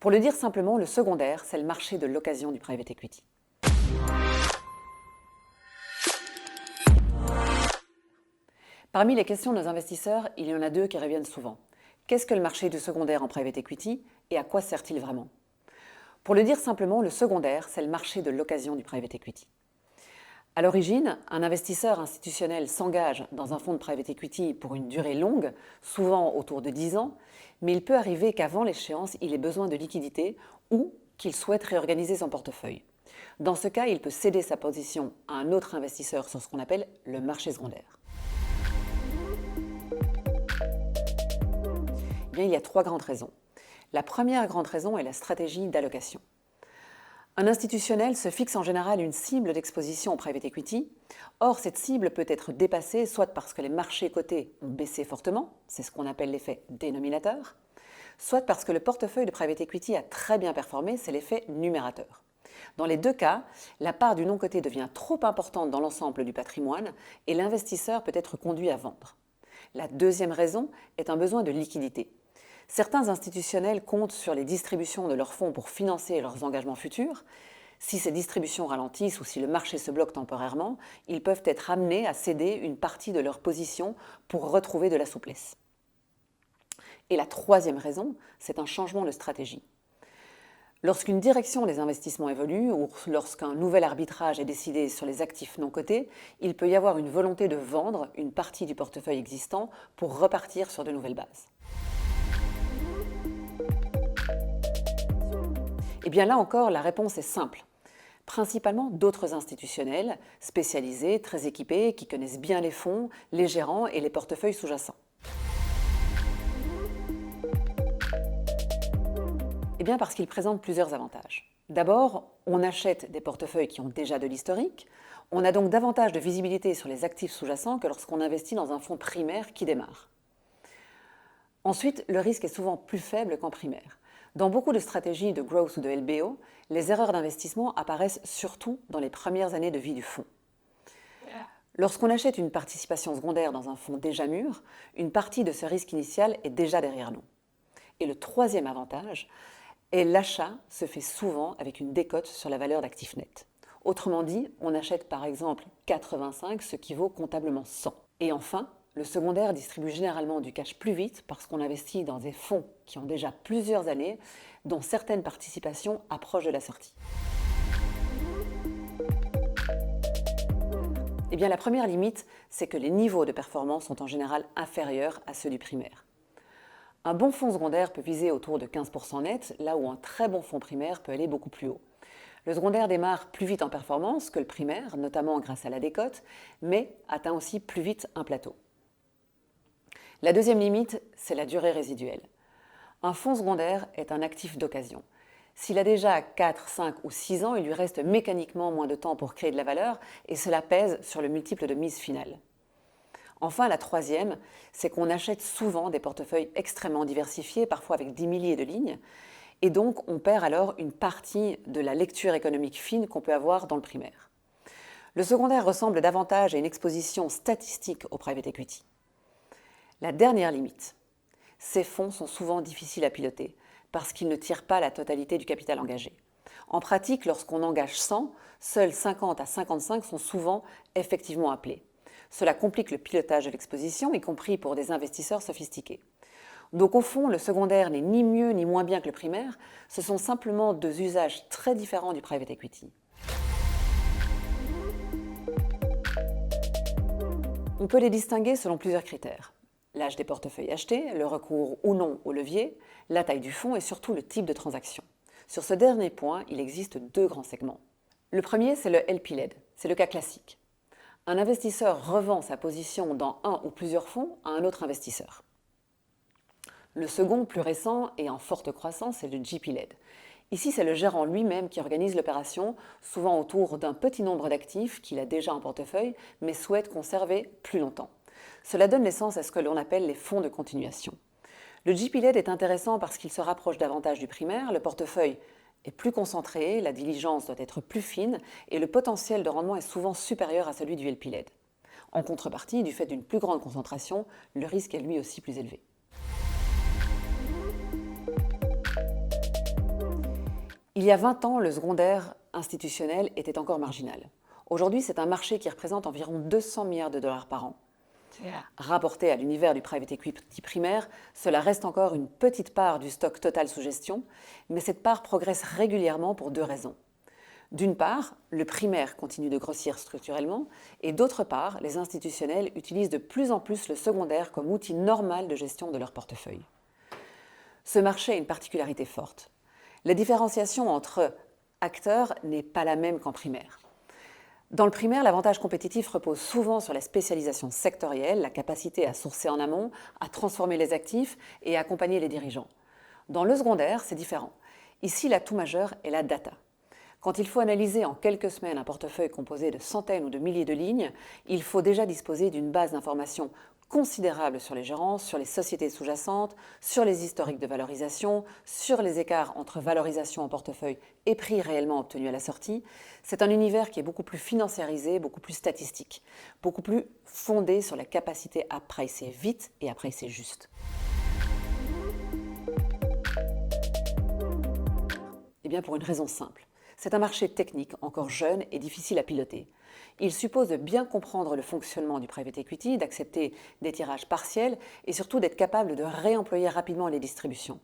Pour le dire simplement, le secondaire, c'est le marché de l'occasion du private equity. Parmi les questions de nos investisseurs, il y en a deux qui reviennent souvent. Qu'est-ce que le marché du secondaire en private equity et à quoi sert-il vraiment? Pour le dire simplement, le secondaire, c'est le marché de l'occasion du private equity. À l'origine, un investisseur institutionnel s'engage dans un fonds de private equity pour une durée longue, souvent autour de 10 ans, mais il peut arriver qu'avant l'échéance, il ait besoin de liquidités ou qu'il souhaite réorganiser son portefeuille. Dans ce cas, il peut céder sa position à un autre investisseur sur ce qu'on appelle le marché secondaire. Bien, il y a trois grandes raisons. La première grande raison est la stratégie d'allocation. Un institutionnel se fixe en général une cible d'exposition au private equity. Or, cette cible peut être dépassée soit parce que les marchés cotés ont baissé fortement, c'est ce qu'on appelle l'effet dénominateur, soit parce que le portefeuille de private equity a très bien performé, c'est l'effet numérateur. Dans les deux cas, la part du non coté devient trop importante dans l'ensemble du patrimoine et l'investisseur peut être conduit à vendre. La deuxième raison est un besoin de liquidité. Certains institutionnels comptent sur les distributions de leurs fonds pour financer leurs engagements futurs. Si ces distributions ralentissent ou si le marché se bloque temporairement, ils peuvent être amenés à céder une partie de leur position pour retrouver de la souplesse. Et la troisième raison, c'est un changement de stratégie. Lorsqu'une direction des investissements évolue ou lorsqu'un nouvel arbitrage est décidé sur les actifs non cotés, il peut y avoir une volonté de vendre une partie du portefeuille existant pour repartir sur de nouvelles bases. Et bien là encore, la réponse est simple. Principalement d'autres institutionnels, spécialisés, très équipés, qui connaissent bien les fonds, les gérants et les portefeuilles sous-jacents. Eh bien parce qu'ils présentent plusieurs avantages. D'abord, on achète des portefeuilles qui ont déjà de l'historique. On a donc davantage de visibilité sur les actifs sous-jacents que lorsqu'on investit dans un fonds primaire qui démarre. Ensuite, le risque est souvent plus faible qu'en primaire. Dans beaucoup de stratégies de growth ou de LBO, les erreurs d'investissement apparaissent surtout dans les premières années de vie du fonds. Lorsqu'on achète une participation secondaire dans un fonds déjà mûr, une partie de ce risque initial est déjà derrière nous. Et le troisième avantage est l'achat se fait souvent avec une décote sur la valeur d'actifs nets. Autrement dit, on achète par exemple 85, ce qui vaut comptablement 100. Et enfin, le secondaire distribue généralement du cash plus vite parce qu'on investit dans des fonds qui ont déjà plusieurs années, dont certaines participations approchent de la sortie. Eh bien, la première limite, c'est que les niveaux de performance sont en général inférieurs à ceux du primaire. Un bon fonds secondaire peut viser autour de 15% net, là où un très bon fonds primaire peut aller beaucoup plus haut. Le secondaire démarre plus vite en performance que le primaire, notamment grâce à la décote, mais atteint aussi plus vite un plateau. La deuxième limite, c'est la durée résiduelle. Un fonds secondaire est un actif d'occasion. S'il a déjà 4, 5 ou 6 ans, il lui reste mécaniquement moins de temps pour créer de la valeur et cela pèse sur le multiple de mise finale. Enfin, la troisième, c'est qu'on achète souvent des portefeuilles extrêmement diversifiés, parfois avec des milliers de lignes, et donc on perd alors une partie de la lecture économique fine qu'on peut avoir dans le primaire. Le secondaire ressemble davantage à une exposition statistique au private equity. La dernière limite, ces fonds sont souvent difficiles à piloter parce qu'ils ne tirent pas la totalité du capital engagé. En pratique, lorsqu'on engage 100, seuls 50 à 55 sont souvent effectivement appelés. Cela complique le pilotage de l'exposition, y compris pour des investisseurs sophistiqués. Donc au fond, le secondaire n'est ni mieux ni moins bien que le primaire, ce sont simplement deux usages très différents du private equity. On peut les distinguer selon plusieurs critères. L'âge des portefeuilles achetés, le recours ou non au levier, la taille du fonds et surtout le type de transaction. Sur ce dernier point, il existe deux grands segments. Le premier, c'est le LP-led, c'est le cas classique. Un investisseur revend sa position dans un ou plusieurs fonds à un autre investisseur. Le second, plus récent et en forte croissance, c'est le GP-led. Ici, c'est le gérant lui-même qui organise l'opération, souvent autour d'un petit nombre d'actifs qu'il a déjà en portefeuille, mais souhaite conserver plus longtemps. Cela donne naissance à ce que l'on appelle les fonds de continuation. Le GP-led est intéressant parce qu'il se rapproche davantage du primaire, le portefeuille est plus concentré, la diligence doit être plus fine et le potentiel de rendement est souvent supérieur à celui du LP-led. En contrepartie, du fait d'une plus grande concentration, le risque est lui aussi plus élevé. Il y a 20 ans, le secondaire institutionnel était encore marginal. Aujourd'hui, c'est un marché qui représente environ 200 milliards de dollars par an. Rapporté à l'univers du private equity primaire, cela reste encore une petite part du stock total sous gestion, mais cette part progresse régulièrement pour deux raisons. D'une part, le primaire continue de grossir structurellement, et d'autre part, les institutionnels utilisent de plus en plus le secondaire comme outil normal de gestion de leur portefeuille. Ce marché a une particularité forte. La différenciation entre acteurs n'est pas la même qu'en primaire. Dans le primaire, l'avantage compétitif repose souvent sur la spécialisation sectorielle, la capacité à sourcer en amont, à transformer les actifs et à accompagner les dirigeants. Dans le secondaire, c'est différent. Ici, l'atout majeur est la data. Quand il faut analyser en quelques semaines un portefeuille composé de centaines ou de milliers de lignes, il faut déjà disposer d'une base d'informations considérable sur les gérances, sur les sociétés sous-jacentes, sur les historiques de valorisation, sur les écarts entre valorisation en portefeuille et prix réellement obtenu à la sortie. C'est un univers qui est beaucoup plus financiarisé, beaucoup plus statistique, beaucoup plus fondé sur la capacité à pricer vite et à pricer juste. Eh bien, pour une raison simple. C'est un marché technique encore jeune et difficile à piloter. Il suppose de bien comprendre le fonctionnement du private equity, d'accepter des tirages partiels et surtout d'être capable de réemployer rapidement les distributions.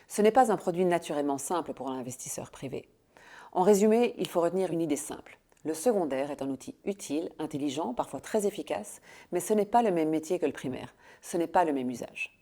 Ce n'est pas un produit naturellement simple pour l'investisseur privé. En résumé, il faut retenir une idée simple. Le secondaire est un outil utile, intelligent, parfois très efficace, mais ce n'est pas le même métier que le primaire. Ce n'est pas le même usage.